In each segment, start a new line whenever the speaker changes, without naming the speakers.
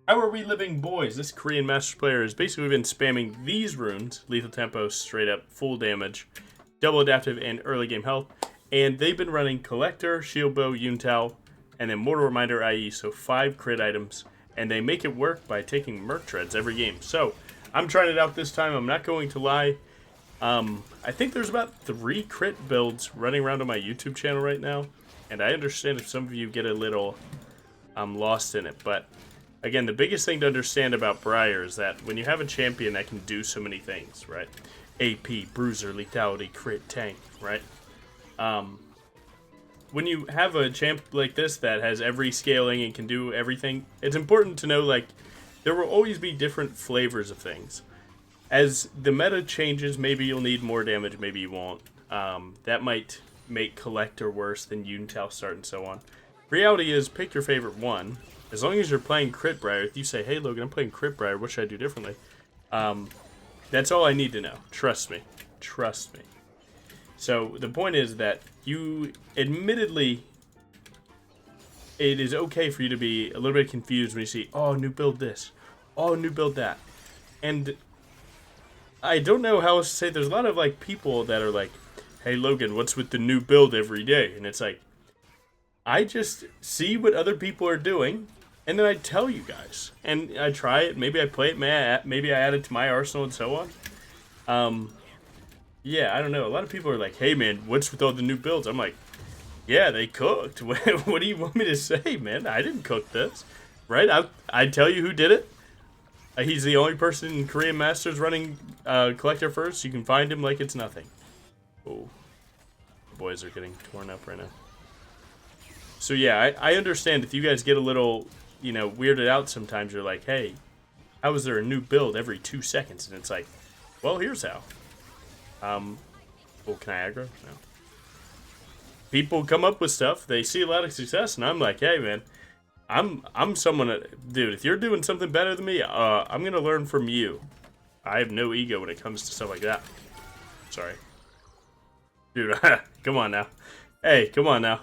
How are we living, boys? This Korean Masters player has basically been spamming these runes, lethal tempo, straight up, full damage, double adaptive, and early game health. And they've been running Collector, Shield Bow, Yuntao, and then Mortal Reminder IE, so 5 crit items. And they make it work by taking Merc Treads every game. So, I'm trying it out this time, I'm not going to lie. I think there's about 3 crit builds running around on my YouTube channel right now. And I understand if some of you get a little lost in it, but again, the biggest thing to understand about Briar is that when you have a champion that can do so many things, right? AP, bruiser, lethality, crit, tank, right? When you have a champ like this that has every scaling and can do everything, it's important to know, like, there will always be different flavors of things. As the meta changes, maybe you'll need more damage, maybe you won't. That might make Collector worse than Yuntao start and so on. Reality is, pick your favorite one. As long as you're playing Crit Briar, if you say, hey Logan, I'm playing Crit Briar, what should I do differently? That's all I need to know. Trust me. Trust me. So the point is that you, admittedly, it is okay for you to be a little bit confused when you see, oh, new build this, oh, new build that. And I don't know how else to say, there's a lot of like people that are like, hey Logan, what's with the new build every day? And it's like, I just see what other people are doing, and then I tell you guys. And I try it, maybe I play it, maybe I add it to my arsenal and so on. Yeah, I don't know. A lot of people are like, hey man, what's with all the new builds? I'm like, yeah, they cooked. What do you want me to say, man? I didn't cook this. Right? I tell you who did it. He's the only person in Korean Masters running Collector first. You can find him like it's nothing. Oh, the boys are getting torn up right now. So yeah, I understand if you guys get a little, you know, weirded out sometimes. You're like, hey, how is there a new build every 2 seconds? And it's like, well, here's how. Well, can I aggro? No. People come up with stuff. They see a lot of success, and I'm like, hey, man, I'm someone that, dude, if you're doing something better than me, I'm gonna learn from you. I have no ego when it comes to stuff like that. Sorry. Dude, come on now. Hey, come on now.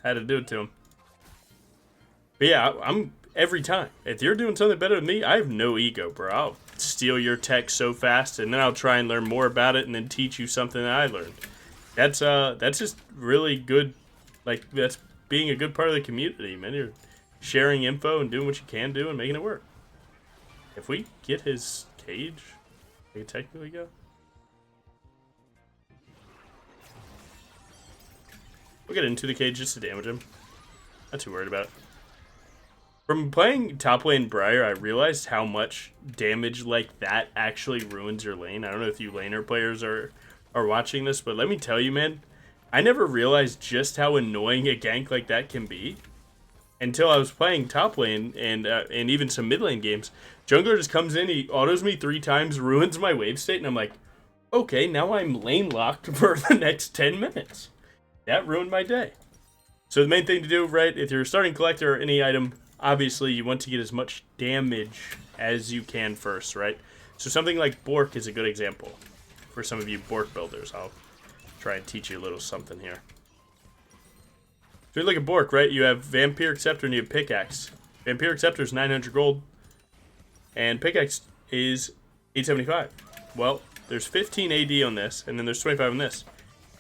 Had to do it to him. But yeah, I'm every time. If you're doing something better than me, I have no ego, bro. I'll steal your tech so fast, and then I'll try and learn more about it, and then teach you something that I learned. That's just really good. Like, that's being a good part of the community, man. You're sharing info and doing what you can do and making it work. If we get his cage, we can technically go. We'll get into the cage just to damage him. Not too worried about it. From playing top lane Briar, I realized how much damage like that actually ruins your lane. I don't know if you laner players are watching this, but let me tell you, man, I never realized just how annoying a gank like that can be until I was playing top lane and even some mid lane games. Jungler just comes in, he autos me 3 times, ruins my wave state, and I'm like, okay, now I'm lane locked for the next 10 minutes. That ruined my day. So the main thing to do, right, if you're starting Collector or any item, obviously you want to get as much damage as you can first, right? So something like Bork is a good example. For some of you Bork builders, I'll try and teach you a little something here. So you look at Bork, right? You have Vampire Acceptor and you have Pickaxe. Vampire Acceptor is 900 gold, and Pickaxe is 875. Well, there's 15 AD on this, and then there's 25 on this.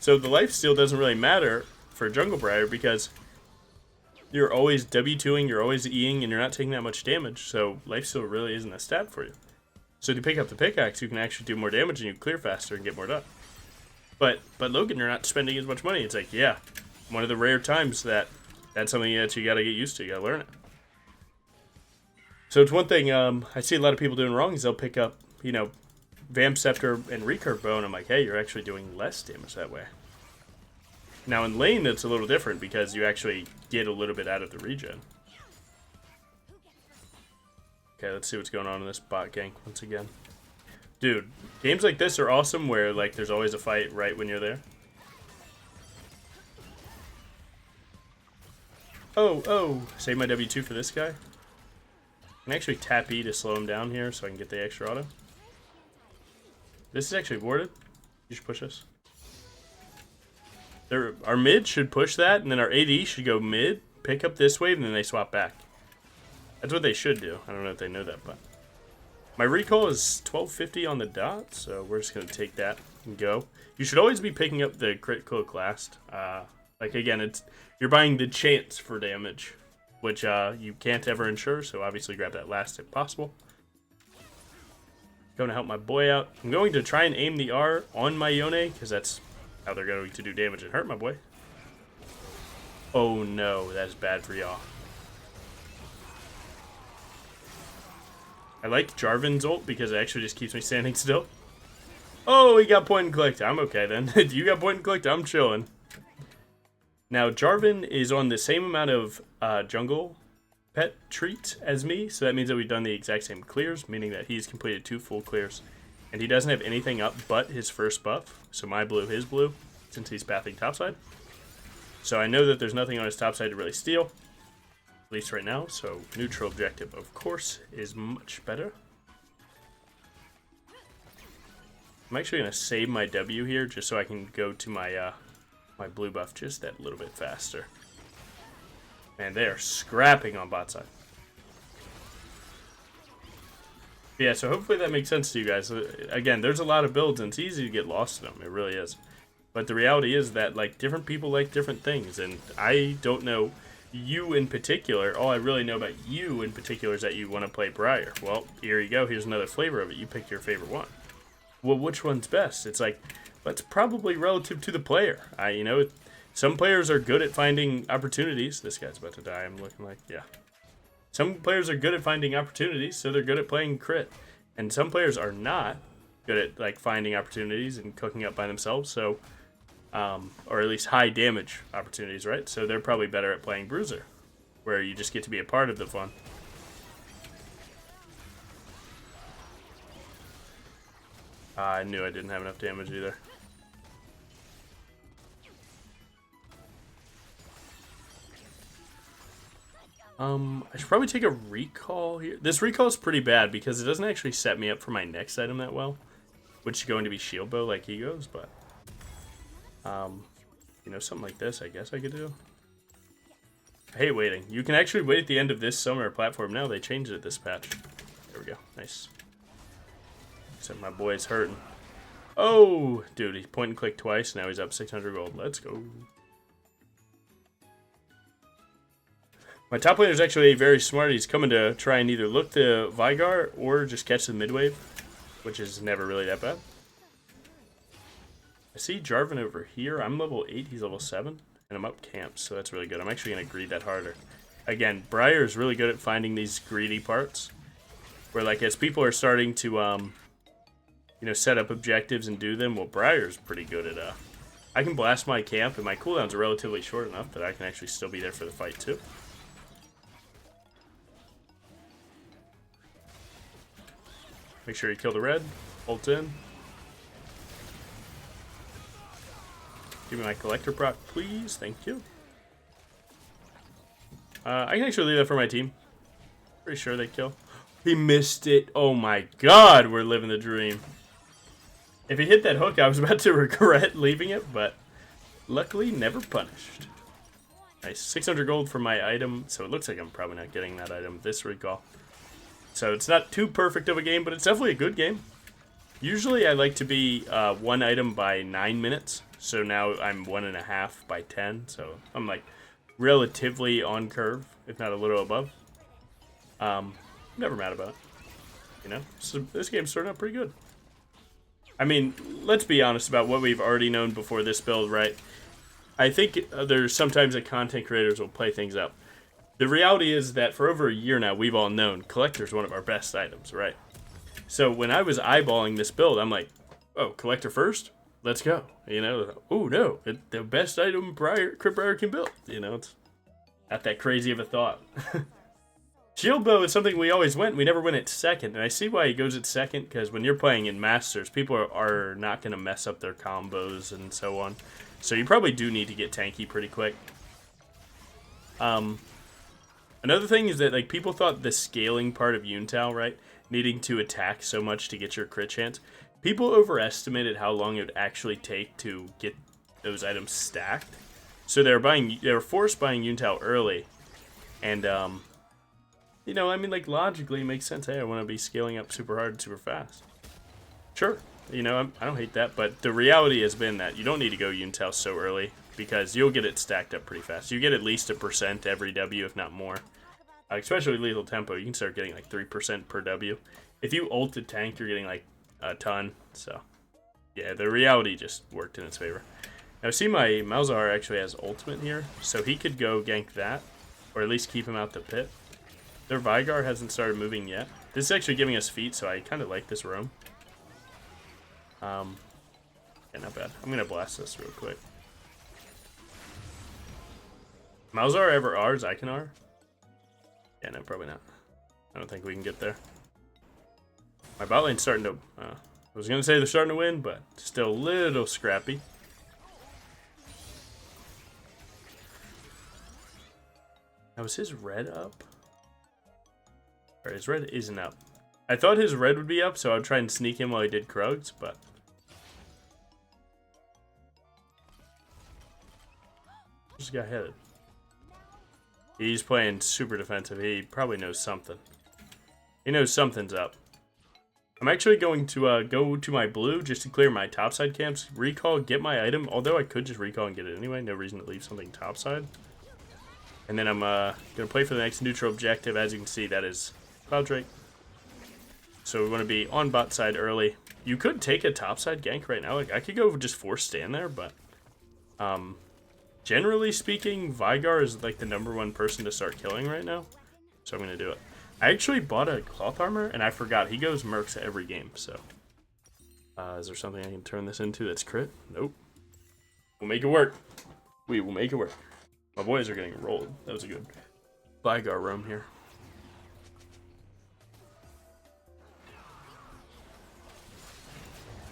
So the lifesteal doesn't really matter for Jungle Briar because you're always W2ing, you're always Eing, and you're not taking that much damage. So lifesteal really isn't a stat for you. So if you pick up the pickaxe, you can actually do more damage and you clear faster and get more done. But Logan, you're not spending as much money. It's like, yeah, one of the rare times that's something that you gotta get used to. You gotta learn it. So it's one thing I see a lot of people doing wrong is they'll pick up, you know, Vamp Scepter and Recurve Bow, and I'm like, hey, you're actually doing less damage that way. Now in lane, it's a little different because you actually get a little bit out of the regen. Okay, let's see what's going on in this bot gank once again. Dude, games like this are awesome where, like, there's always a fight right when you're there. Oh, save my W2 for this guy. I can actually tap E to slow him down here so I can get the extra auto. This is actually warded. You should push us. Our mid should push that, and then our AD should go mid, pick up this wave, and then they swap back. That's what they should do. I don't know if they know that, but my recall is 1250 on the dot, so we're just gonna take that and go. You should always be picking up the crit cloak last. Like again, you're buying the chance for damage, which you can't ever ensure. So obviously grab that last if possible. Going to help my boy out. I'm going to try and aim the R on my Yone because that's how they're going to do damage and hurt my boy. Oh no, that's bad for y'all. I like Jarvan's ult because it actually just keeps me standing still. Oh, he got point and clicked. I'm okay then. You got point and clicked, I'm chilling. Now, Jarvan is on the same amount of jungle pet treat as me, so that means that we've done the exact same clears, meaning that he's completed 2 full clears. And he doesn't have anything up but his first buff, so my blue, his blue, since he's pathing topside. So I know that there's nothing on his topside to really steal, at least right now, so neutral objective, of course, is much better. I'm actually going to save my W here just so I can go to my my blue buff just that little bit faster. And they are scrapping on bot side. Yeah, so hopefully that makes sense to you guys. Again, there's a lot of builds and it's easy to get lost in them. It really is. But the reality is that like different people like different things, and I don't know you in particular. All I really know about you in particular is that you want to play Briar. Well, here you go. Here's another flavor of it. You pick your favorite one. Well, which one's best? It's like, that's probably relative to the player. You know, some players are good at finding opportunities. This guy's about to die. I'm looking like, yeah. Some players are good at finding opportunities, so they're good at playing crit. And some players are not good at like finding opportunities and cooking up by themselves. So, or at least high damage opportunities, right? So they're probably better at playing Bruiser, where you just get to be a part of the fun. I knew I didn't have enough damage either. I should probably take a recall here. This recall is pretty bad because it doesn't actually set me up for my next item that well, which is going to be shield bow like he goes, but you know, something like this I guess I could do. I hate waiting. You can actually wait at the end of this summer platform now. They changed it this patch. There we go. Nice. Except my boy's hurting. Oh, dude, he point and click twice. Now he's up 600 gold. Let's go. My top laner is actually very smart. He's coming to try and either look the Vigar or just catch the midwave, which is never really that bad. I see Jarvan over here. I'm level 8, he's level 7, and I'm up camps, so that's really good. I'm actually going to greed that harder. Again, Briar is really good at finding these greedy parts, where like as people are starting to, you know, set up objectives and do them, well, Briar's pretty good at, I can blast my camp, and my cooldowns are relatively short enough that I can actually still be there for the fight, too. Make sure you kill the red. Ult in. Give me my collector proc, please. Thank you. I can actually leave that for my team. Pretty sure they kill. He missed it. Oh my god, we're living the dream. If he hit that hook, I was about to regret leaving it, but luckily never punished. Nice. 600 gold for my item, so it looks like I'm probably not getting that item this recall. So it's not too perfect of a game, but it's definitely a good game. Usually I like to be 1 item by 9 minutes. So now I'm 1.5 by 10. So I'm like relatively on curve, if not a little above. Never mad about it. You know, so this game's starting out pretty good. I mean, let's be honest about what we've already known before this build, right? I think there's sometimes that content creators will play things up. The reality is that for over a year now, we've all known Collector's one of our best items, right? So when I was eyeballing this build, I'm like, oh, Collector first? Let's go. You know, oh no, the best item Crit Briar can build. You know, it's not that crazy of a thought. Shield Bow is something we always went. We never went at second, and I see why he goes at second, because when you're playing in Masters, people are not going to mess up their combos and so on. So you probably do need to get tanky pretty quick. Another thing is that like people thought the scaling part of Yuntao, right, needing to attack so much to get your crit chance, people overestimated how long it would actually take to get those items stacked. So they were forced buying Yuntao early, and You know, I mean, like, logically, it makes sense. Hey, I want to be scaling up super hard, super fast. Sure. You know, I don't hate that, but the reality has been that you don't need to go Unitel so early because you'll get it stacked up pretty fast. You get at least 1% every W, if not more. Especially with Lethal Tempo, you can start getting like 3% per W. If you ult a tank, you're getting like a ton. So, yeah, the reality just worked in its favor. Now, see, my Malzahar actually has ultimate here, so he could go gank that, or at least keep him out the pit. Their Vygar hasn't started moving yet. This is actually giving us feet, so I kind of like this roam. Yeah, not bad. I'm gonna blast this real quick. Malzahar ever R's? I can R? Yeah, no, probably not. I don't think we can get there. My bot lane's starting to... I was gonna say they're starting to win, but still a little scrappy. Now, is his red up? Or his red isn't up. I thought his red would be up, so I would try and sneak him while he did Krugs, but... just got hit. He's playing super defensive. He probably knows something. He knows something's up. I'm actually going to go to my blue just to clear my topside camps. Recall, get my item. Although I could just recall and get it anyway. No reason to leave something topside. And then I'm going to play for the next neutral objective. As you can see, that is Cloud Drake. So we want to be on bot side early. You could take a topside gank right now. Like, I could go just force stand there, but... generally speaking, Vygar is like the #1 person to start killing right now. So I'm going to do it. I actually bought a cloth armor, and I forgot. He goes mercs every game, so... is there something I can turn this into that's crit? Nope. We'll make it work. We will make it work. My boys are getting rolled. That was a good Vygar roam here.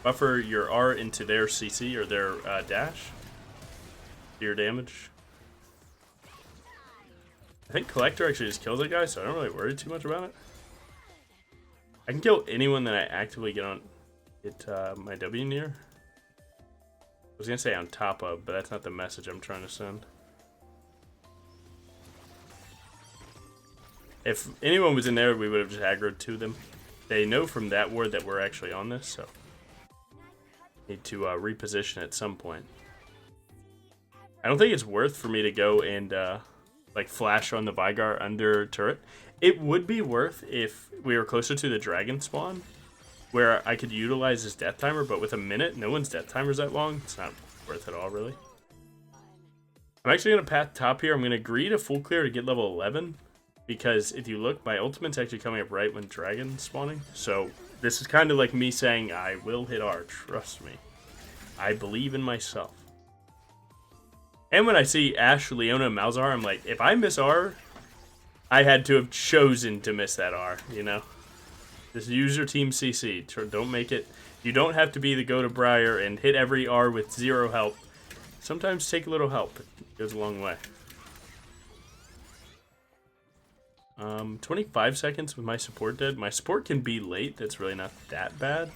Buffer your R into their CC or their dash. Your damage. I think Collector actually just kills a guy, so I don't really worry too much about it. I can kill anyone that I actively get my W near. I was gonna say on top of, but that's not the message I'm trying to send. If anyone was in there, we would have just aggroed to them. They know from that ward that we're actually on this, so need to reposition at some point. I don't think it's worth for me to go and like flash on the Vygar under turret. It would be worth if we were closer to the dragon spawn, where I could utilize his death timer, but with a minute, no one's death timer's that long. It's not worth it all, really. I'm actually going to path top here. I'm going to agree to full clear to get level 11, because if you look, my ultimate's actually coming up right when dragon's spawning. So this is kind of like me saying, I will hit R, trust me. I believe in myself. And when I see Ashe, Leona, and Malzahar, I'm like, if I miss R, I had to have chosen to miss that R, you know? Just use your team CC. Don't make it... You don't have to be the go to Briar and hit every R with 0 help. Sometimes take a little help. It goes a long way. 25 seconds with my support dead. My support can be late. That's really not that bad.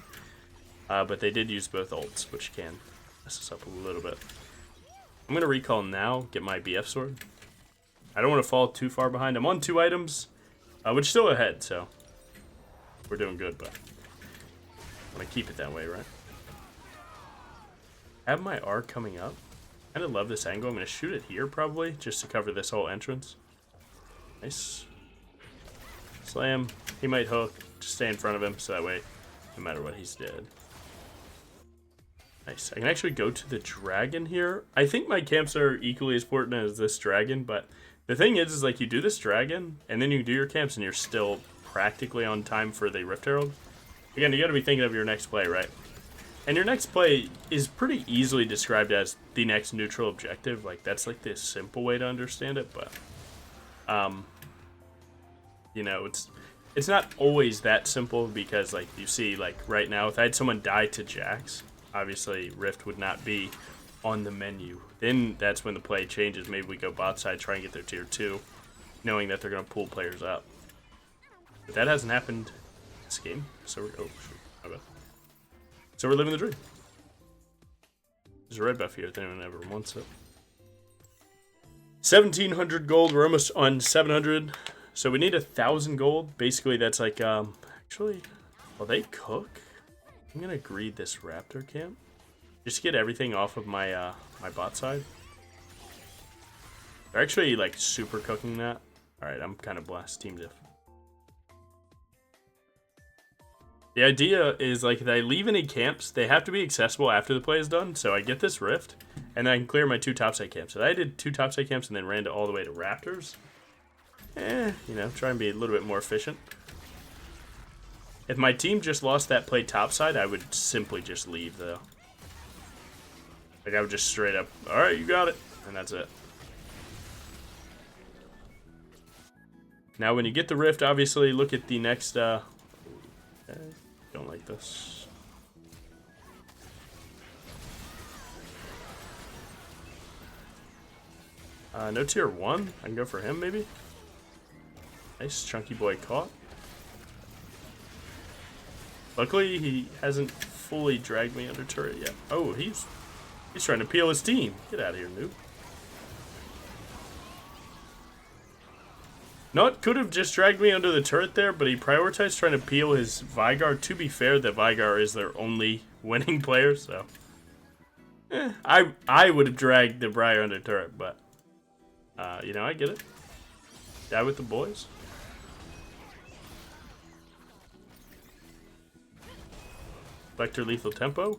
But they did use both ults, which can mess us up a little bit. I'm going to recall now, get my BF sword. I don't want to fall too far behind. I'm on 2 items, which is still ahead, so we're doing good, but I'm going to keep it that way, right? I have my R coming up. I kind of love this angle. I'm going to shoot it here, probably, just to cover this whole entrance. Nice. Slam. He might hook. Just stay in front of him, so that way, no matter what, he's dead. Nice. I can actually go to the dragon here. I think my camps are equally as important as this dragon, but the thing is like you do this dragon, and then you do your camps, and you're still practically on time for the Rift Herald. Again, you got to be thinking of your next play, right? And your next play is pretty easily described as the next neutral objective. Like, that's like the simple way to understand it, but, you know, it's not always that simple because, like, you see, like, right now, if I had someone die to Jax, obviously, Rift would not be on the menu. Then that's when the play changes. Maybe we go bot side, try and get their tier 2, knowing that they're going to pull players up. But that hasn't happened this game. So we're, oh, shoot, my bad. So we're living the dream. There's a red buff here if anyone ever wants it. 1,700 gold. We're almost on 700. So we need 1,000 gold. Basically, that's like, actually, will they cook? I'm gonna greed this raptor camp. Just to get everything off of my, my bot side. They're actually, like, super cooking that. Alright, I'm kind of blessed. Team diff. The idea is, like, if I leave any camps, they have to be accessible after the play is done. So I get this rift, and then I can clear my 2 topside camps. So I did 2 topside camps and then ran all the way to raptors. You know, try and be a little bit more efficient. If my team just lost that play topside, I would simply just leave, though. Like, I would just straight up, alright, you got it. And that's it. Now, when you get the rift, obviously, look at the next, okay, don't like this. No tier 1. I can go for him, maybe. Nice, chunky boy caught. Luckily, he hasn't fully dragged me under turret yet. Oh, he's trying to peel his team. Get out of here, noob. Not could have just dragged me under the turret there, but he prioritized trying to peel his Vygar. To be fair, the Vygar is their only winning player, so I would have dragged the Briar under turret, but you know, I get it. Die with the boys. Vector lethal tempo.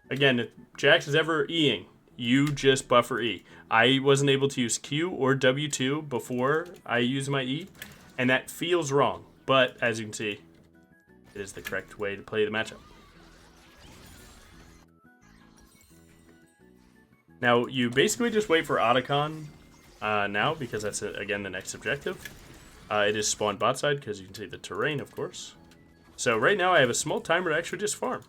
Again, if Jax is ever Eing, you just buffer E. I wasn't able to use Q or W2 before I used my E, and that feels wrong. But, as you can see, it is the correct way to play the matchup. Now, you basically just wait for Otacon now, because that's, again, the next objective. It is spawn bot side, because you can see the terrain, of course. So right now I have a small timer to actually just farm.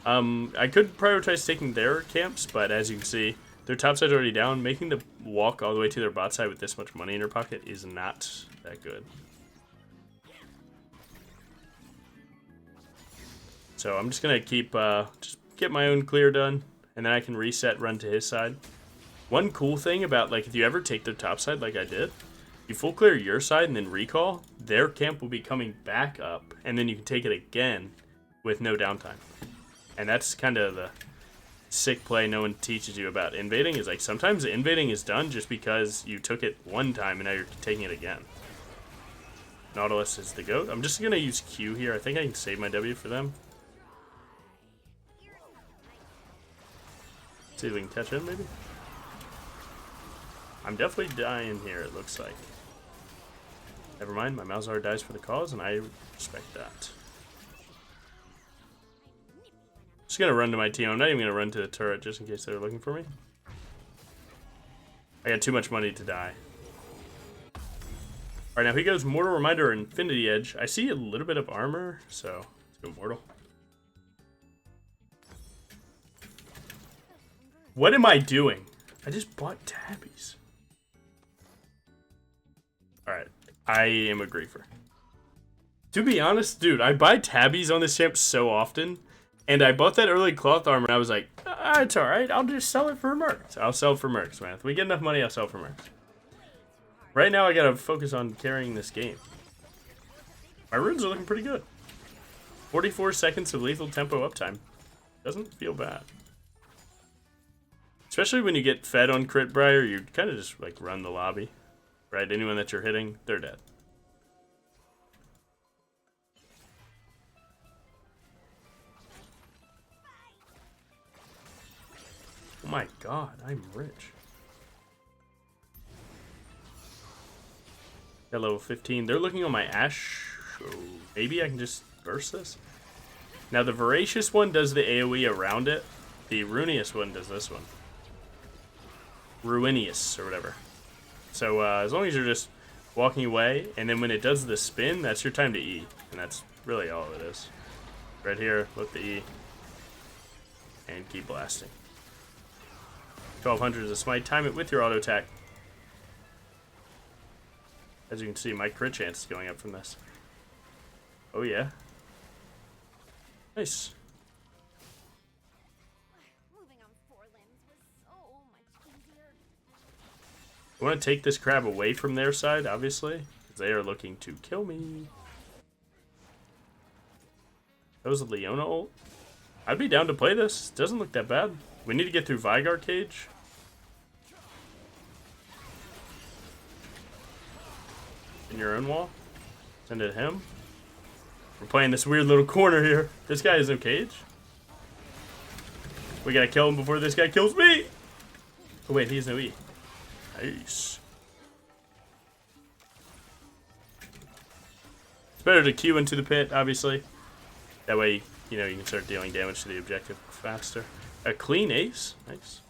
I could prioritize taking their camps, but as you can see, their top side's already down. Making the walk all the way to their bot side with this much money in your pocket is not that good. So I'm just gonna keep, just get my own clear done, and then I can reset, run to his side. One cool thing about, like, if you ever take their top side like I did, you full clear your side and then recall, their camp will be coming back up, and then you can take it again with no downtime. And that's kind of the sick play no one teaches you about invading, is like sometimes invading is done just because you took it one time and now you're taking it again. Nautilus is the GOAT. I'm just going to use Q here. I think I can save my W for them. See if we can catch him, maybe? I'm definitely dying here, it looks like. Never mind, my Malzahar dies for the cause, and I respect that. Just gonna run to my team. I'm not even gonna run to the turret just in case they're looking for me. I got too much money to die. Alright, now he goes Mortal Reminder or Infinity Edge. I see a little bit of armor, so let's go Mortal. What am I doing? I just bought tabbies. Alright. I am a griefer. To be honest, dude, I buy tabbies on this champ so often, and I bought that early cloth armor, and I was like, it's alright, I'll just sell it for mercs. I'll sell it for mercs, man. If we get enough money, I'll sell it for mercs. Right now, I gotta focus on carrying this game. My runes are looking pretty good. 44 seconds of lethal tempo uptime. Doesn't feel bad. Especially when you get fed on crit Briar, you kind of just, like, run the lobby. Right, anyone that you're hitting, they're dead. Oh my god, I'm rich. Got level 15. They're looking on my Ash. So maybe I can just burst this. Now the Voracious one does the AoE around it. The Ruinious one does this one. Ruinious or whatever. So as long as you're just walking away, and then when it does the spin, that's your time to E. And that's really all it is. Right here, look the E. And keep blasting. 1200 is a smite. Time it with your auto attack. As you can see, my crit chance is going up from this. Oh yeah. Nice. I want to take this crab away from their side, obviously, because they are looking to kill me. That was a Leona ult. I'd be down to play this. Doesn't look that bad. We need to get through Vigar cage. In your own wall. Send it to him. We're playing this weird little corner here. This guy has no cage. We gotta kill him before this guy kills me. Oh wait, he has no E. Nice. It's better to queue into the pit, obviously. That way, you know, you can start dealing damage to the objective faster. A clean ace. Nice.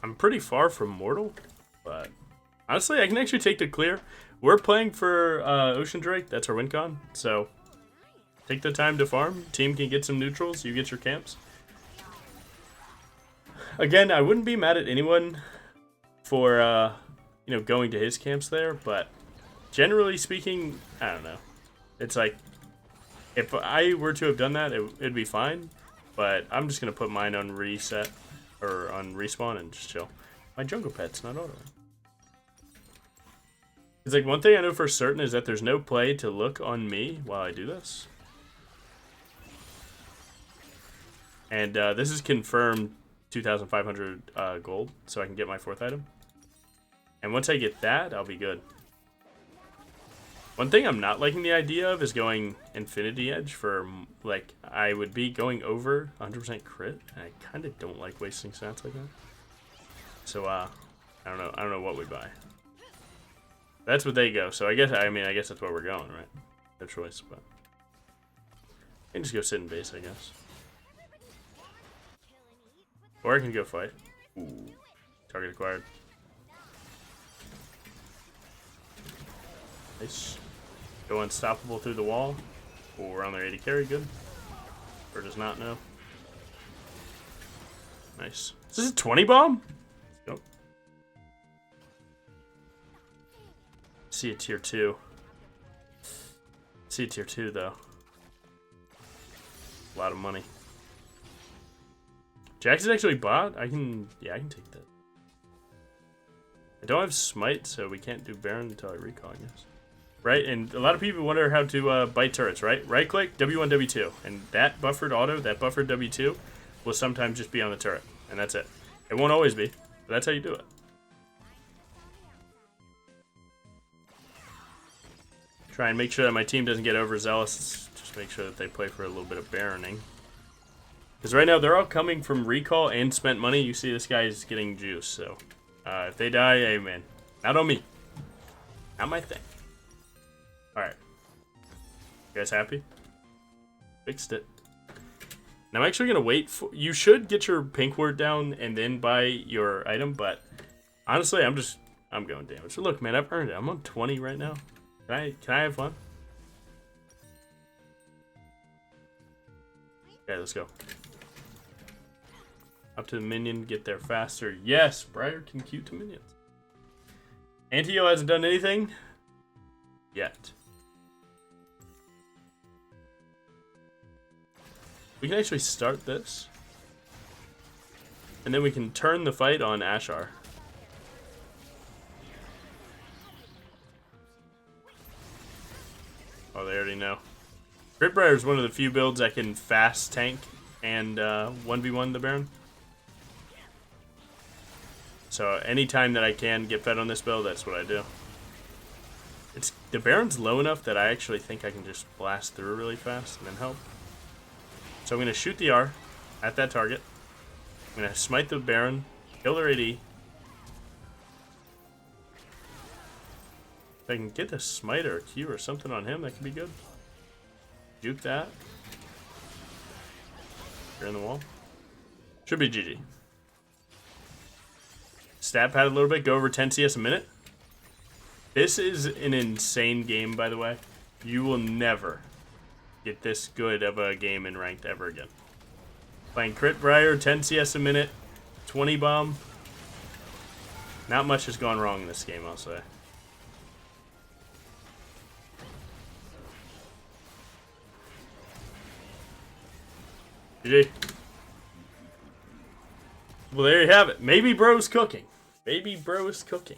I'm pretty far from mortal, but honestly, I can actually take the clear. We're playing for Ocean Drake. That's our win con. So take the time to farm. Team can get some neutrals. You get your camps. Again, I wouldn't be mad at anyone for you know, going to his camps there, but generally speaking, I don't know. It's like if I were to have done that, it'd be fine. But I'm just gonna put mine on reset. Or on respawn and just chill. My jungle pet's not auto. It's like one thing I know for certain is that there's no play to look on me while I do this. And this is confirmed 2,500 gold, so I can get my 4th item. And once I get that, I'll be good. One thing I'm not liking the idea of is going Infinity Edge for, like, I would be going over 100% crit, and I kind of don't like wasting stats like that. So, I don't know what we buy. That's what they go, so I guess that's where we're going, right? No choice, but I can just go sit in base, I guess. Or I can go fight. Ooh, target acquired. Nice. Go unstoppable through the wall. Oh, we're on their 80 carry, good. Or does not know. Nice. Is this a 20 bomb? Let's go. See a tier 2. See a tier 2 though. A lot of money. Jax is actually bot. I can take that. I don't have smite, so we can't do Baron until I recall, I guess. Right, and a lot of people wonder how to bite turrets, right? Right-click, W1, W2, and that buffered auto, that buffered W2, will sometimes just be on the turret, and that's it. It won't always be, but that's how you do it. Try and make sure that my team doesn't get overzealous. Just make sure that they play for a little bit of Baroning. Because right now, they're all coming from recall and spent money. You see this guy is getting juice, so if they die, amen. Not on me. Not my thing. Alright. You guys happy? Fixed it. Now I'm actually going to wait for... You should get your pink word down and then buy your item, but honestly, I'm going damage. So look, man, I've earned it. I'm on 20 right now. Can I have fun? Okay, let's go. Up to the minion, get there faster. Yes, Briar can queue to minions. Antio hasn't done anything yet. We can actually start this. And then we can turn the fight on Ashar. Oh, they already know. Crit Briar is one of the few builds that can fast tank and 1v1 the Baron. So anytime that I can get fed on this build, that's what I do. The Baron's low enough that I actually think I can just blast through really fast and then help. So I'm going to shoot the R at that target. I'm going to smite the Baron, kill their AD. If I can get a smite or a Q or something on him, that could be good. Juke that. You're in the wall. Should be GG. Stat pad a little bit, go over 10 CS a minute. This is an insane game, by the way. You will never get this good of a game in ranked ever again. Playing Crit Briar, 10 CS a minute, 20 bomb. Not much has gone wrong in this game, I'll say. GG. Well, there you have it. Maybe bro's cooking. Maybe bro is cooking.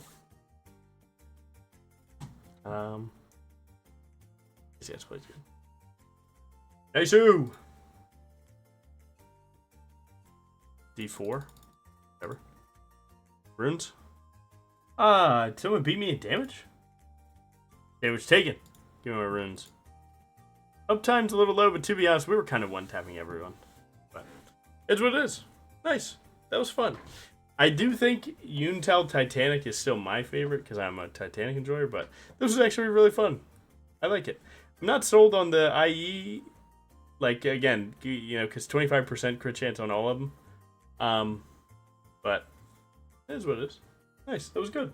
Yeah, it's quite good. Nice. D4. Whatever. Runes. Someone beat me in damage? Damage taken. Give me my runes. Uptime's a little low, but to be honest, we were kind of one-tapping everyone. But it's what it is. Nice. That was fun. I do think Unital Titanic is still my favorite because I'm a Titanic enjoyer, but this was actually really fun. I like it. I'm not sold on the IE, like, again, you know, because 25% crit chance on all of them. But it is what it is. Nice. That was good.